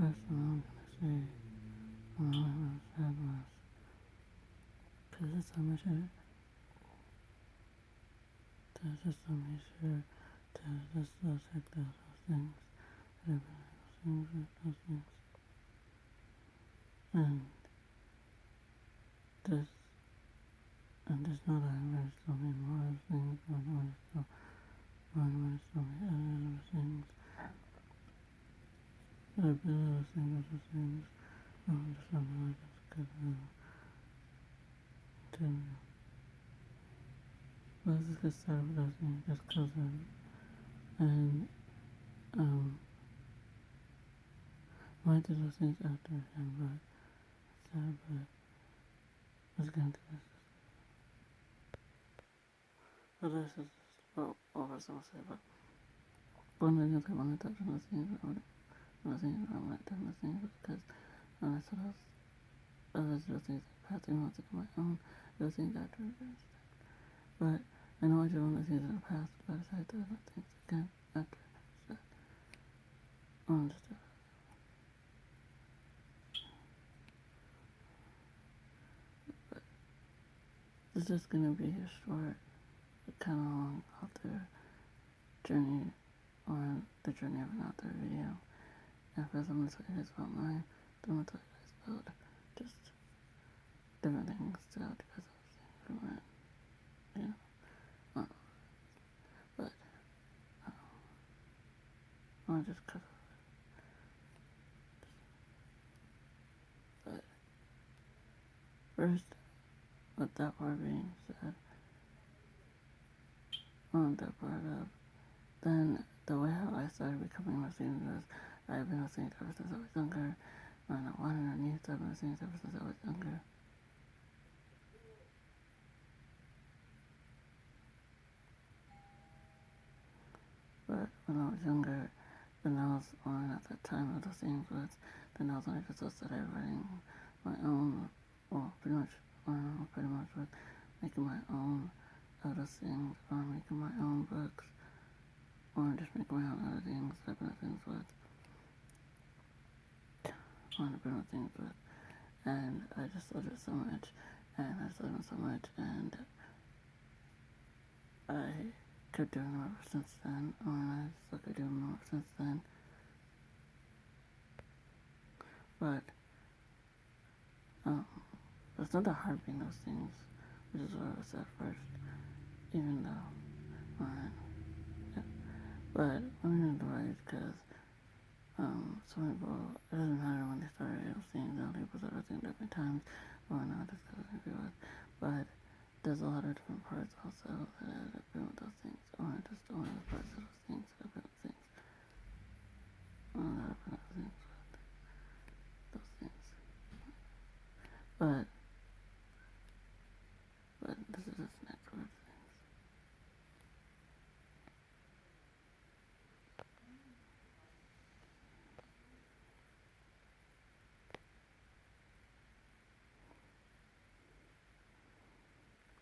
first one I'm gonna say all I said was, cause it's so much there's just so many sure there's just those like those things, those things, and there's and there's not there's so many more things, there's so many other things, there have been other things, just something like this could to let's just get started with those things just cause and um might do those things after him, but it's sad, but let's get into this. So this is what I was gonna say, but one of the things I want to touch on the things I want to touch on the things because when I said those things past things on my own, those things after but I know I did one of the things in the past, but I decided to do things again after that. Just it's just gonna be a short, kind of long out there journey or the journey of an out there video. And first I'm gonna tell you guys about mine, then I'm gonna tell you guys about just different things throughout because of things from it, you know. But I'll just cut off. But first, with that part being said, on that part of then the way how I started becoming listening was I've been listening ever since I was younger. And I wanted to need I've been listening ever since I was younger. But when I was younger, then I was on at that time of listening was then I was only just started writing my own well pretty much with making my own other things or making my own books or just making my own other things I've been things with. I've been things with. And I just loved it so much, and I just loved it so much, and I kept doing it ever since then, and I still kept doing it ever since then. But it's not that hard being those things, which is what I was at first, even though, yeah. But I'm gonna do it because some people, it doesn't matter when they started things, they'll label everything different times, or not, just because I agree with. But there's a lot of different parts also that have been with those things, or just one of the parts of those things that have been with things. One of the different things with those things. But this is just next word things.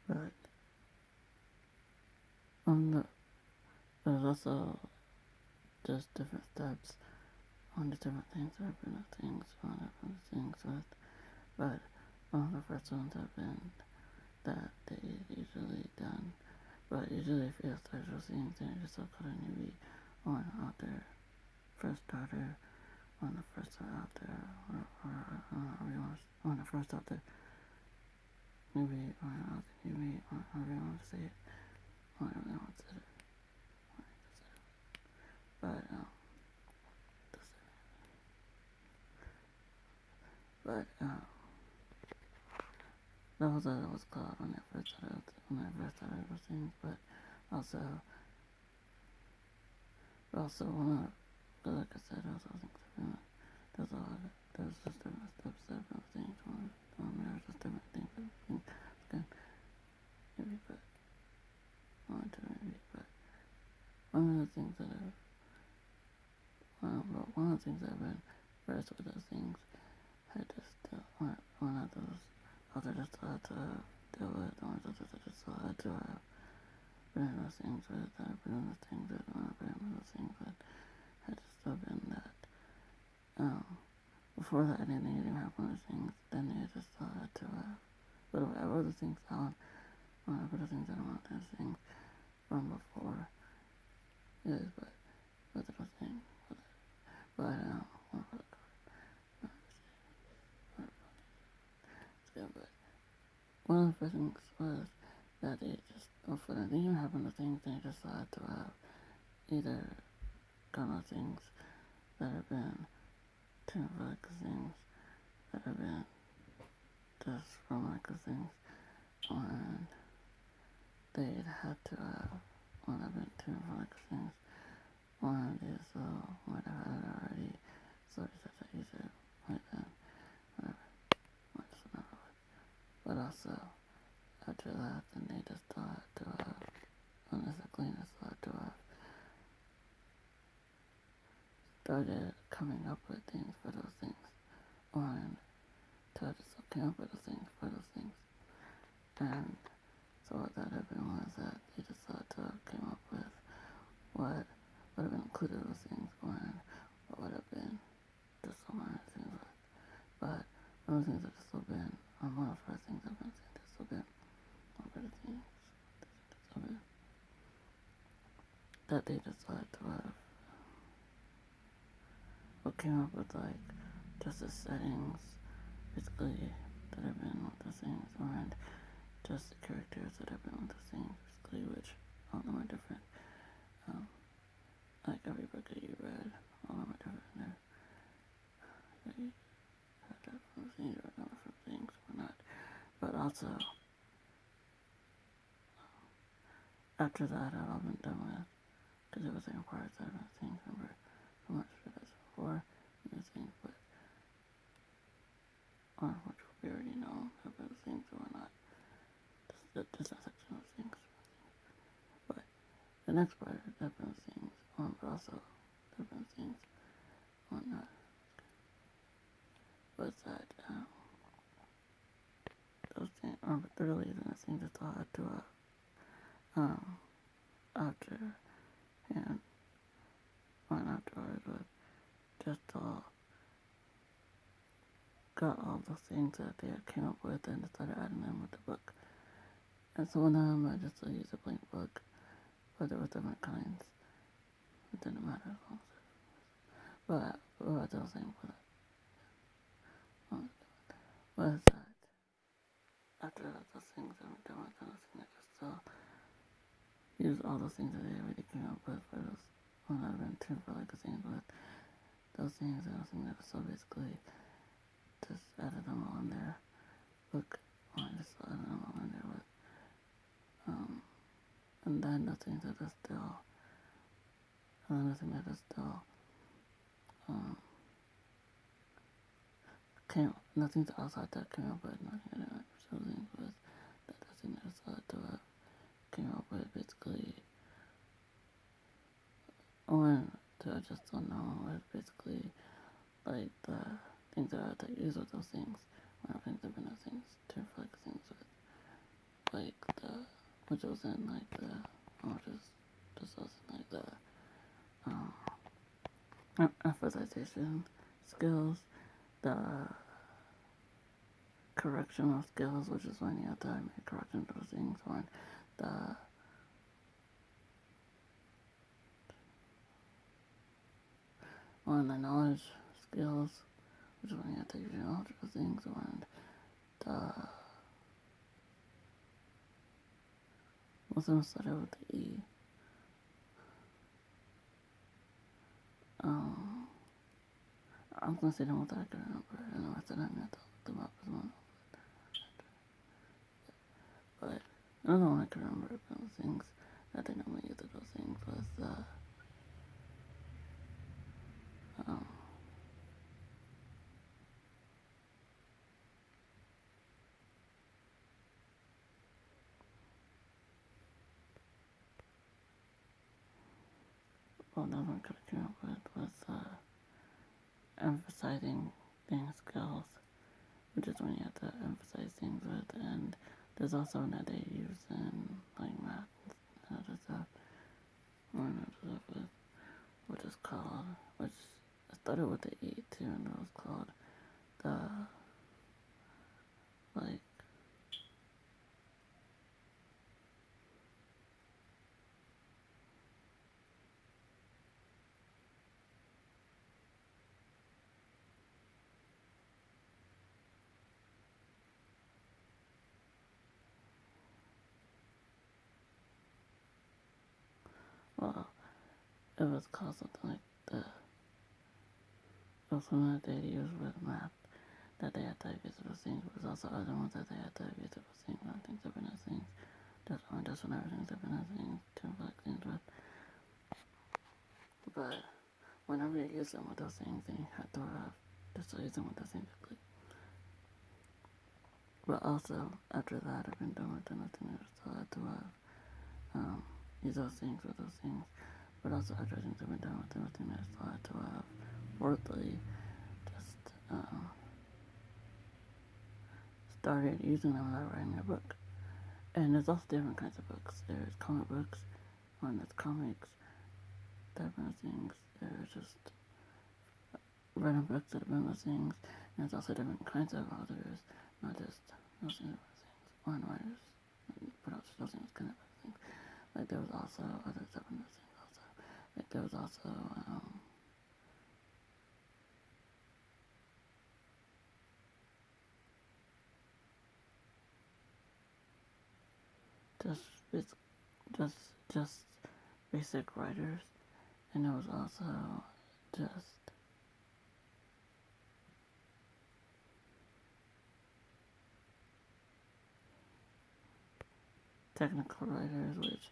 But there's also just different steps on the different things that have been with things, on different things with. But one of the first ones have been that they usually done. But usually if you start things, then you're just so called a newbie on out there, first starter, on the first out there, on the first out there, newbie, or out the newbie, or however you want to say it, whatever you want to say it. But that was what it was called when I first started those things. But also one of, like I said, also things different. There's a lot of, there's just different steps, different things. There's just different things. Again, maybe, but one of the things that one of the things I've been first with those things, I just one of those other just had to deal with, or just had to been those things with, I've been those things with, I've been those things with, had just still been that, Before that, anything didn't happen with things, then they just had to but I wrote the things down. I put the things that I wanted to sing from before. Yes, but the thing, but but one of the first things was that they just, for the thing happened to things, they just had to have either kind of things that have been like things that have been just from like things, and they'd had to have one have been like things. One is might have had it already, so it's just that use it like that, whatever, might just remember it. But also after that, then they just still had to have, unless the cleaners still had to have started coming up with things for those things, and to just come up with the things for those things. And so what that happened was that they just had to came up with what would have been included in those things, and what would have been just so many things. But one of the things that just still been, one of the first things I've been saying, there's still been one of the things still been that they just had to have what came up with like just the settings basically that have been with the things, and just the characters that have been with the things basically, which all of them are different. Like every book that you read, all of them are different. You have different things or different things or not. But also after that, I've all been done with, because it was the Empire side of things. Remember how much it was before and the things, but on which we already know about things or not. Just a section of things. But the next part of different things, but also different things on that. Was that those things, but really the things that I had to after and went afterwards, but just got all the things that they came up with and started adding them with the book. And some of them I just used a blank book, but there were different kinds. It didn't matter as long as but the same for that. Was that after those things that were done with those things, I just use all those things that they already came up with for those when I've been tuned for like the things with those things and those things that so basically just added them all in there. Book I just added them all in there with and then the things that are still nothing that is still came nothing outside that came up with nothing that I was things with that the thing that outside that came up with basically when to just don't know was basically like the things that I had to use with those things when I think there been things to reflect things with like the which was in like the just was in like the emphasization skills, the correctional skills, which is when you have to make correction to those things, or the on the knowledge skills, which is when you have to use your knowledge of things, or the what's gonna start out with the E. I was gonna say the one that I can remember, and I said I meant to look them up as well. But another one I can remember about things that they normally use those things was another one I came up with was emphasizing things skills, which is when you have to emphasize things with, and there's also one that they use in like math and other stuff, or another stuff with, which is called, which started with the E too, and it was called the, like, well, it was called something like the, it was something that they used with math, that they had to use those things, but there's also other ones that they had to use those things, and things have been those things. That's when everything's have been those things, to like things with. But whenever you use them with those things, then you have to have just use them with those things quickly. But also, after that, I've been done with nothing else, so I had to use those things with those things. But also, after things have been done with nothing else, so I had to fourthly, just started using them without writing a book. And there's also different kinds of books. There's comic books, one that's comics, different things. There's just random books that have been those things. And there's also different kinds of authors, not just those things, one writers, but also those things kind of things. Like there was also other stuff in those things also. Like there was also just just just basic writers, and there was also just technical writers, which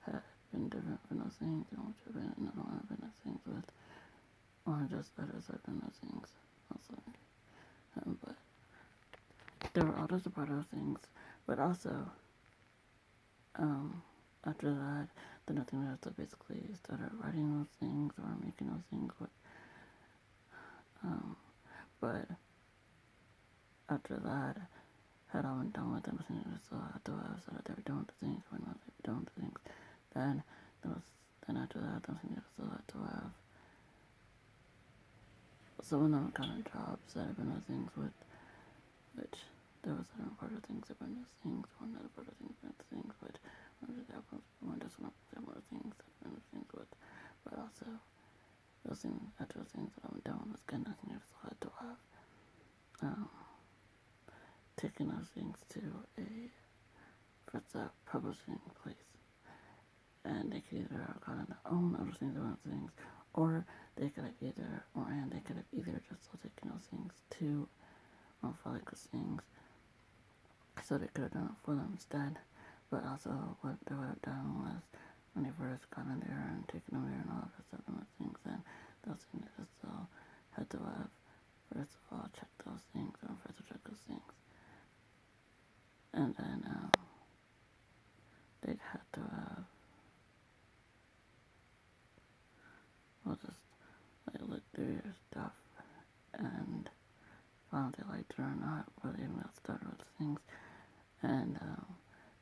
have been different from those things, and which have been another one of those things with, or just others have been those things also. But there were others about those things, but also after that, the nothing else, so basically started writing those things or making those things. But after that, had all been done with them, so after I started they were done with the things, when they were done with the things, then then after that, nothing else, so had to have some of them kind of jobs that have been those things with, which there was other part of things that have been those things, one other part of things, but things, which one just one of the things that have been those things with, but also those things, after those things that I've been done with, kind of nothing else, so I had to have taking those things to a publishing place, and they could either have gotten their own other things or other things, or they could have either just taken those things to for like those things, so they could have done it for them instead. But also, what they would have done was when they first got in there and taken them there and all that stuff and those things, then those things just still had to have first of all check those things, or first to check those things, and then they'd have to well, just like look through your stuff and find if they liked it or not, or they even got started with things, and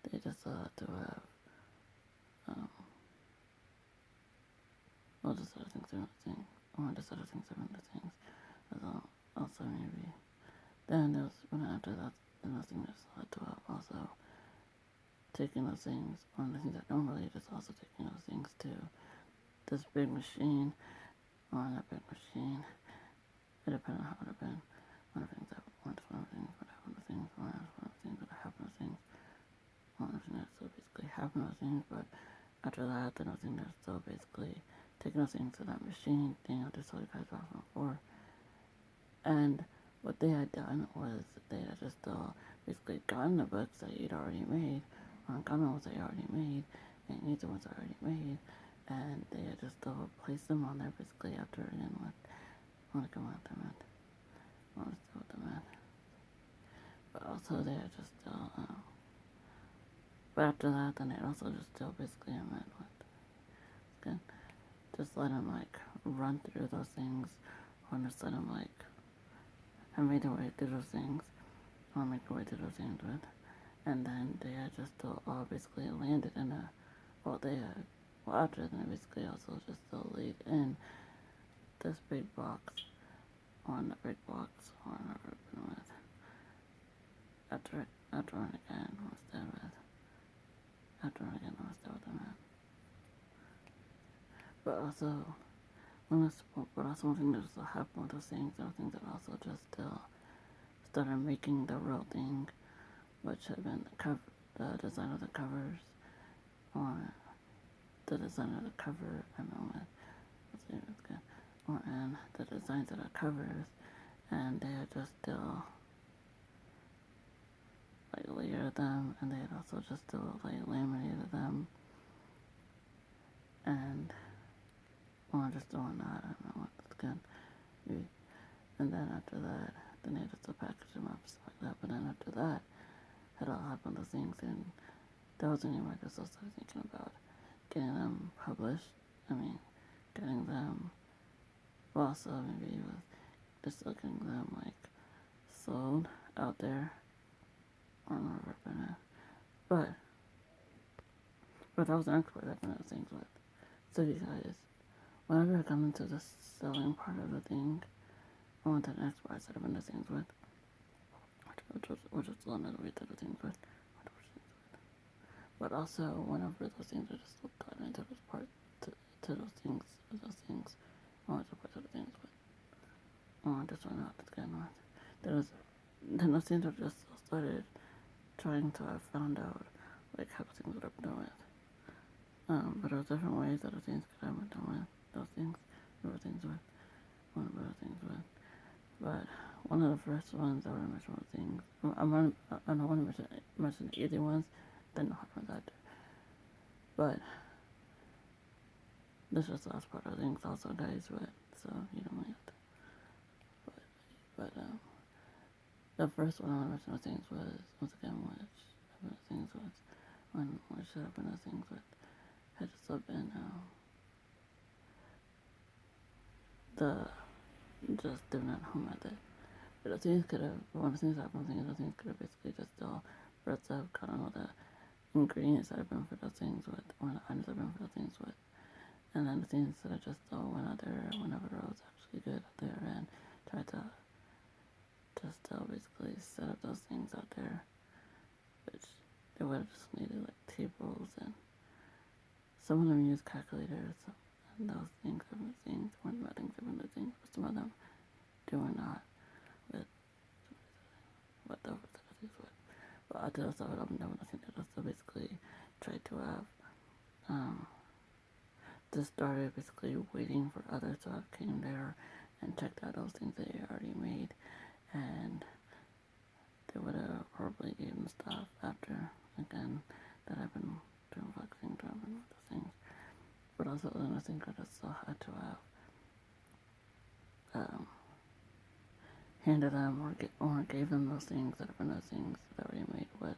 they just had to have well, just other things are things, or just other things are the things, as well. Also maybe then there was when after that, then those things just had to have also taking those things, one of the things that normally just also taking those things to this big machine, or that big machine. It depended on how it had been. One of the things that one of the things would happen to things, one of the things that happen to things, one of the things that still basically happen to things, but after that, then those things are still basically taking those things to that machine thing I just told you guys about before. And what they had done was they had just basically gotten the books that you'd already made, or gotten the ones that you already made, and used the ones that already made, and they had just placed them on there basically after again with want to come out them at want to still them at. But also they had just but after that then they also just still basically met with good. Just let them like run through those things, or just let them like have made their way through those things, or make their way through those things with, and then they had just all basically landed in a they had after then they basically also just laid in this big box on the big blocks or never been with. After run again was there with. After run again was there with the man. But also, but also one thing that just happened with those things, there were things that also just still started making the real thing, which had been the design of the covers, or the design of the cover, I mean, let's see, it's good, or and the designs of the covers, and they had just still like layered them, and they had also just still like laminated them, and or just doing that, I don't know, it's good, maybe. And then after that, then they just package them up, stuff like that, but then after that, had all happened those things, and that was when I just started thinking about getting them published. I mean, getting them, well, also maybe with just looking them like sold out there or whatever, but that was the next part that one of those things with. So you guys, whenever I come into the selling part of the thing, I went to the next part that I've been things with, which was the one that we did the things with. But also, whenever those things are just got into those parts, to those things, I want to put other things with. I just went out to get with. Then those things are just started trying to have found out, like, how things would have been done with. But there was different ways that those things could have been done with. Those things, there were things with, one of the things with. But one of the first ones I want to mention was things. I don't want to mention the easy ones, then the hard ones after. But this is the last part of things also, guys, but so you don't mind. But the first one I want to mention the things was once again which things was which should have been the things with had just been the just doing it at home method. But the things could have one of the things that happened things the things could have basically just still breadth of I don't know the ingredients that have been for those things with or the items that have been for those things with. And then the things that I just still went out there whenever it was actually good out there and tried to just basically set up those things out there, which they would have just needed like tables and some of them use calculators and those things are the things, one of the things are the things, but some of them do or not with what the things with. But after those stuff I've been doing, I think that I basically tried to have just started basically waiting for others to have came there and checked out those things they already made, and they would have probably given stuff after again that I've been doing focusing on those things. But also then I think I just still had to have handed them or gave them those things that have been those things that already made with,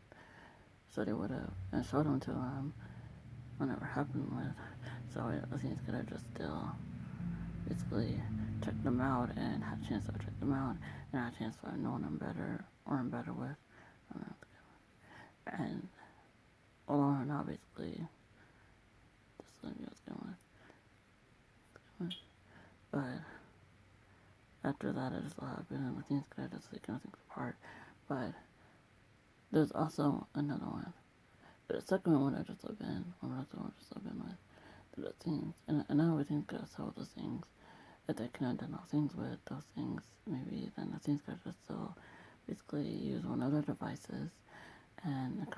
so they would have and showed them to them whenever happened with. So I think could have just still basically checked them out and had a chance to check them out and had a chance to know them better or I'm better with. And although or not basically just let me what's going with. But after that it just all happened and the things could have just taken things apart. But there's also another one. But the second one I just have been with the things and I always think that's how those things that they can have done those things with those things maybe then the things could just still basically use one of their devices and it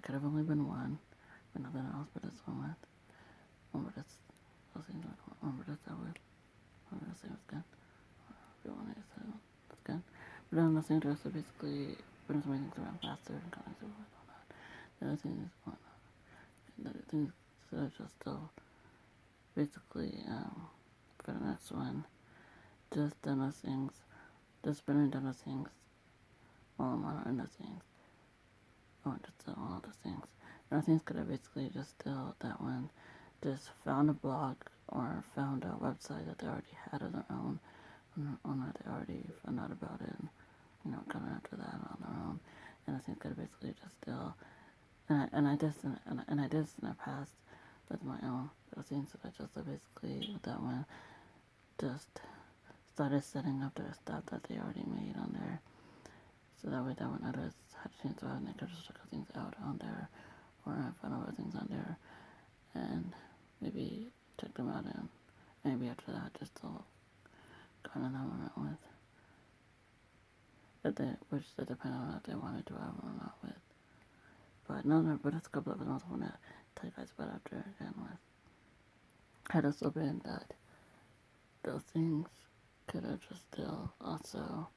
could have only been one but nothing else but this one with one but it's those things with one but it's that with one but it's good if you want to say it's good but then the thing just basically brings my things around faster and kind of so with all that the other thing is one the other things that are just still basically for the next one just done those things just been done those things while I'm on those things just all those things and I think could have basically just still that one just found a blog or found a website that they already had of their own on that they already found out about it and coming after that on their own and I think could have basically just still and I did in the past with my own those things that I just basically with that one just started setting up their stuff that they already made on there. So that way that when others had a chance to have, they could just check things out on there or find other things on there and maybe check them out and maybe after that just to go on an element with. Which they depend on if they wanted to have or not with. But no, but it's a couple of them I want to tell you guys about after again with. Had also been that those things could have just still also.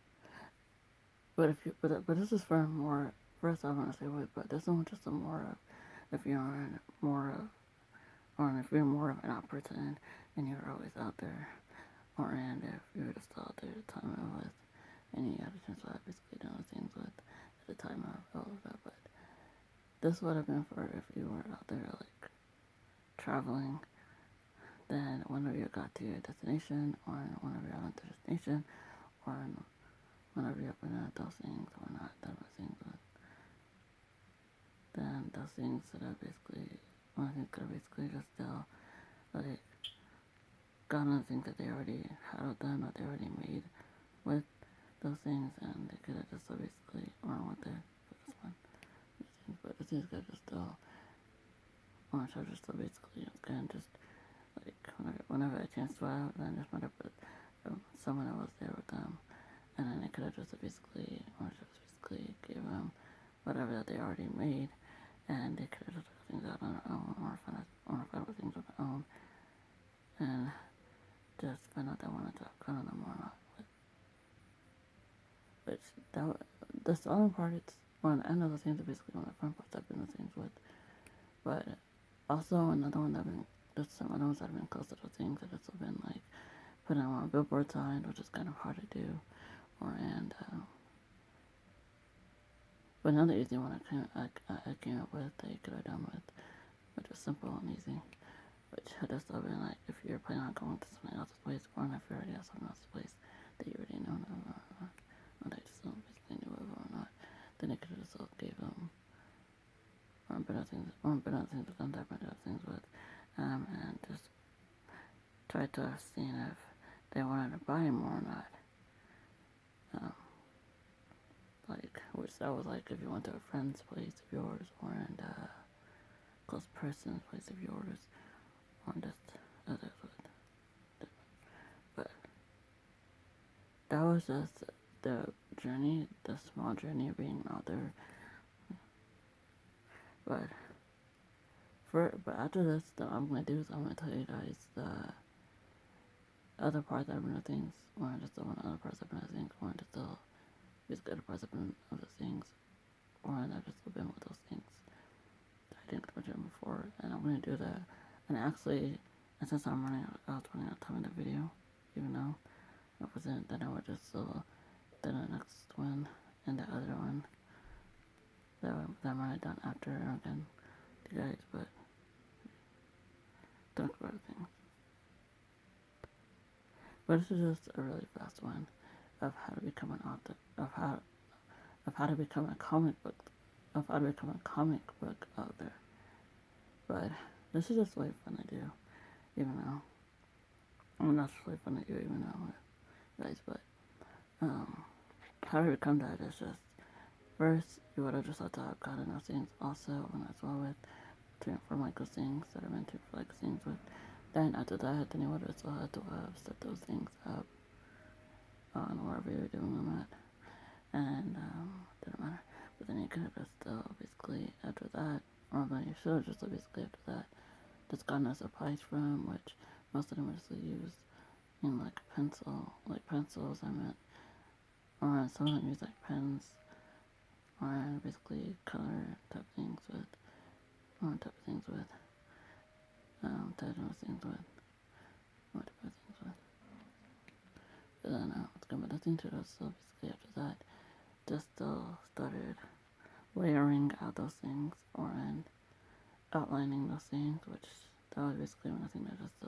But if you, but this is for more. First, I want to say wait, but this one just a more of if you're more of, or if you're more of an out person and you're always out there, or and if you're just out there at the time of with, and you had a chance to have basically doing things with at the time of all of that. But this would have been for if you were out there like traveling. Then whenever you got to your destination, or whenever you're on the destination, or whenever you're up at those things or not, those things, then those things that are basically, one of the things that are basically just still, like, got on the things that they already had done, or they already made with those things, and they could have just so basically, or what they, for this one, but the things could just still, or so just so basically, again, just, like, whenever I chance to out, then just whenever someone that was there with them, and then they could have just basically, or just basically give them whatever that they already made, and they could have just took things out on their own, or find out things on their own, and just find out they wanted to cut on them or not. Which the stalling part, it's one. I know the things are basically one of the fun parts I've been the things with, but also another one that I've been. There's some other ones that have been close to the things that it's been like putting on billboard signs, which is kind of hard to do, or and. But another easy one I came up with that you could have done with, which was simple and easy, which had just been like if you're planning on going to something else's place, or if you already have something else's place that you already know or that you just basically knew of or not, then it could have just gave them or better things to contact other things with, and just try to see if they wanted to buy more or not. Like, which that was like if you went to a friend's place of yours, or in a close person's place of yours, or just others would. But that was just the journey, the small journey of being out there. But but after this, what I'm gonna do is I'm gonna tell you guys the other parts that I've been doing things, or just the one other parts I've been doing things, or just the basically other parts I've been of those things, or I've just been with those things that I didn't mention before, and I'm gonna do that. And actually, and since I was running out of time in the video, even though it wasn't, then I would just do the next one and the other one that I might have done after again, you guys, but don't about things. But this is just a really fast one of how to become an author, of how to become a comic book, of how to become a comic book author. But this is just really fun to do, even though I'm not really fun to do, even though, guys. But how to become that is just first you would have just had to have gotten those things also, and as well with for Michael's things that I meant to for like things with. Then after that, then you would have still had to set those things up on wherever you're doing them at, and didn't matter. But then you could have just basically after that, or then you should have just basically after that, just gotten a supplies from, which most of them are just used in like pencils. I meant, or some of them use like pens, or basically color type things with, or type of things with, type of things with, or type of things with. But then it's good, but the thing to do, so basically after that, just started layering out those things, or and outlining those things, which that was basically when I think that just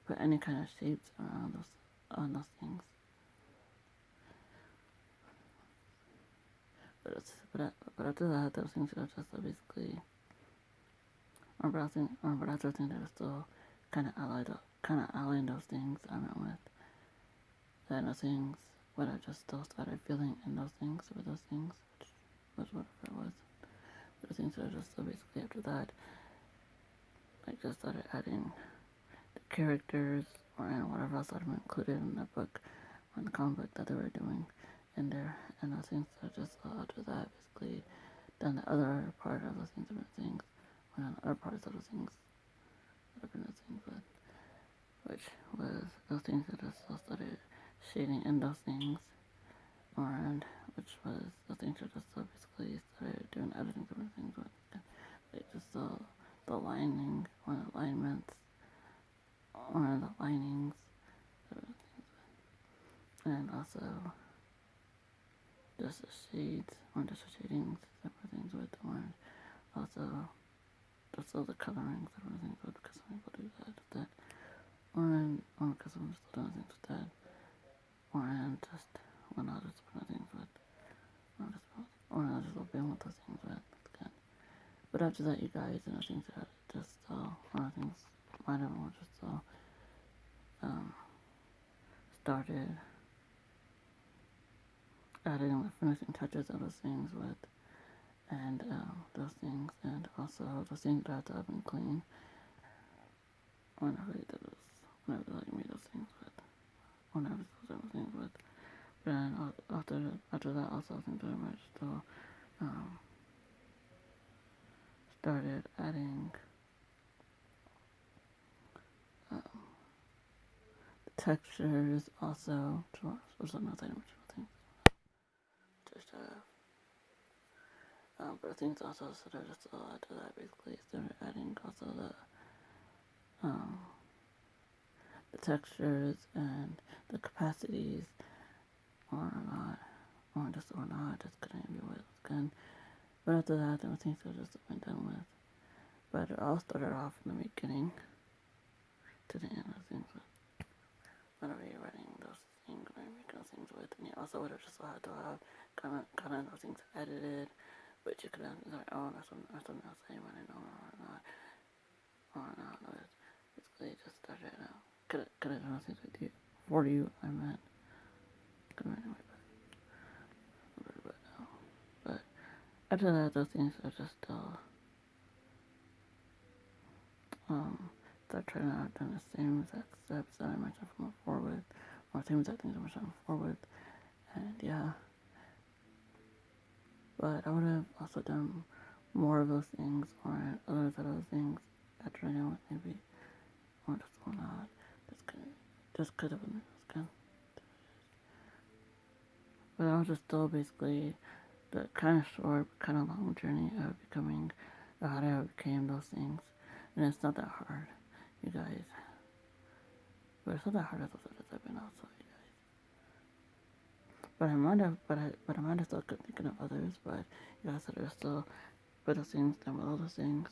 put any kind of shapes around on those things. But after that, those things are just basically, but after things that are still kind of allied those things I went with, and the things, but I just still started feeling in those things, with those things, which was whatever it was. But the things that I just, so basically after that, I just started adding the characters or whatever else I'd included in the book, or in the comic book that they were doing in there, and those things that I just after that, basically, then the other part of those things, different things, or then the other parts of those things, different things, but which was those things that I still started shading in those things, and which was the things that I still basically started doing editing different things with, like just the lining or the alignments or the linings, and also just the shades or just the shadings, separate things with, or also just all the colorings, separate things with, because I'm able to do that. Or because I'm still doing things with that, or and just when I just put things with, or I just love being with those things with. That's good. But after that, you guys, and I think that just one of the things might have just started adding the finishing touches of those things with, and those things, and also those things that have been clean. Whenever I did this, whenever I made those things with, whenever those things with. But then after that, also things very much still started adding textures also to our social multi-dimensional things. Just but things also sort of just after that basically started adding also the textures and the capacities or not just couldn't be with good. But after that there were things that just been done with. But it all started off in the beginning to the end of things with. Whenever you're writing those things, whenever you're making those things with, and you also would have just had to have kind of those things edited, but you could have like, oh, that's something else I want to know or not. Basically, just started out. Could have done those things with you for you. I meant could have anyway, but after that, those things are just start trying out doing the same exact steps that I mentioned from before with, or same exact things I mentioned before with, and yeah. But I would have also done more of those things or others of those things after I know it maybe, or just not. Just could have been good. But I was just still basically the kind of short, kind of long journey of becoming how I became those things, and it's not that hard, you guys. But it's not that hard as I've been also, you guys. But I might have still kept thinking of others, but you guys that are still better things than with other things.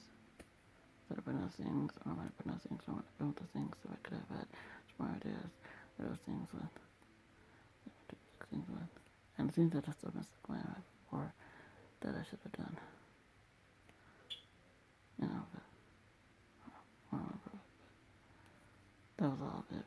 That have been those things, or I might have been those things, or I might have been with those things, so I could have had some more ideas for those things with. And things that I still missed the plan before that I should have done. You know, but I don't remember. That was all of it.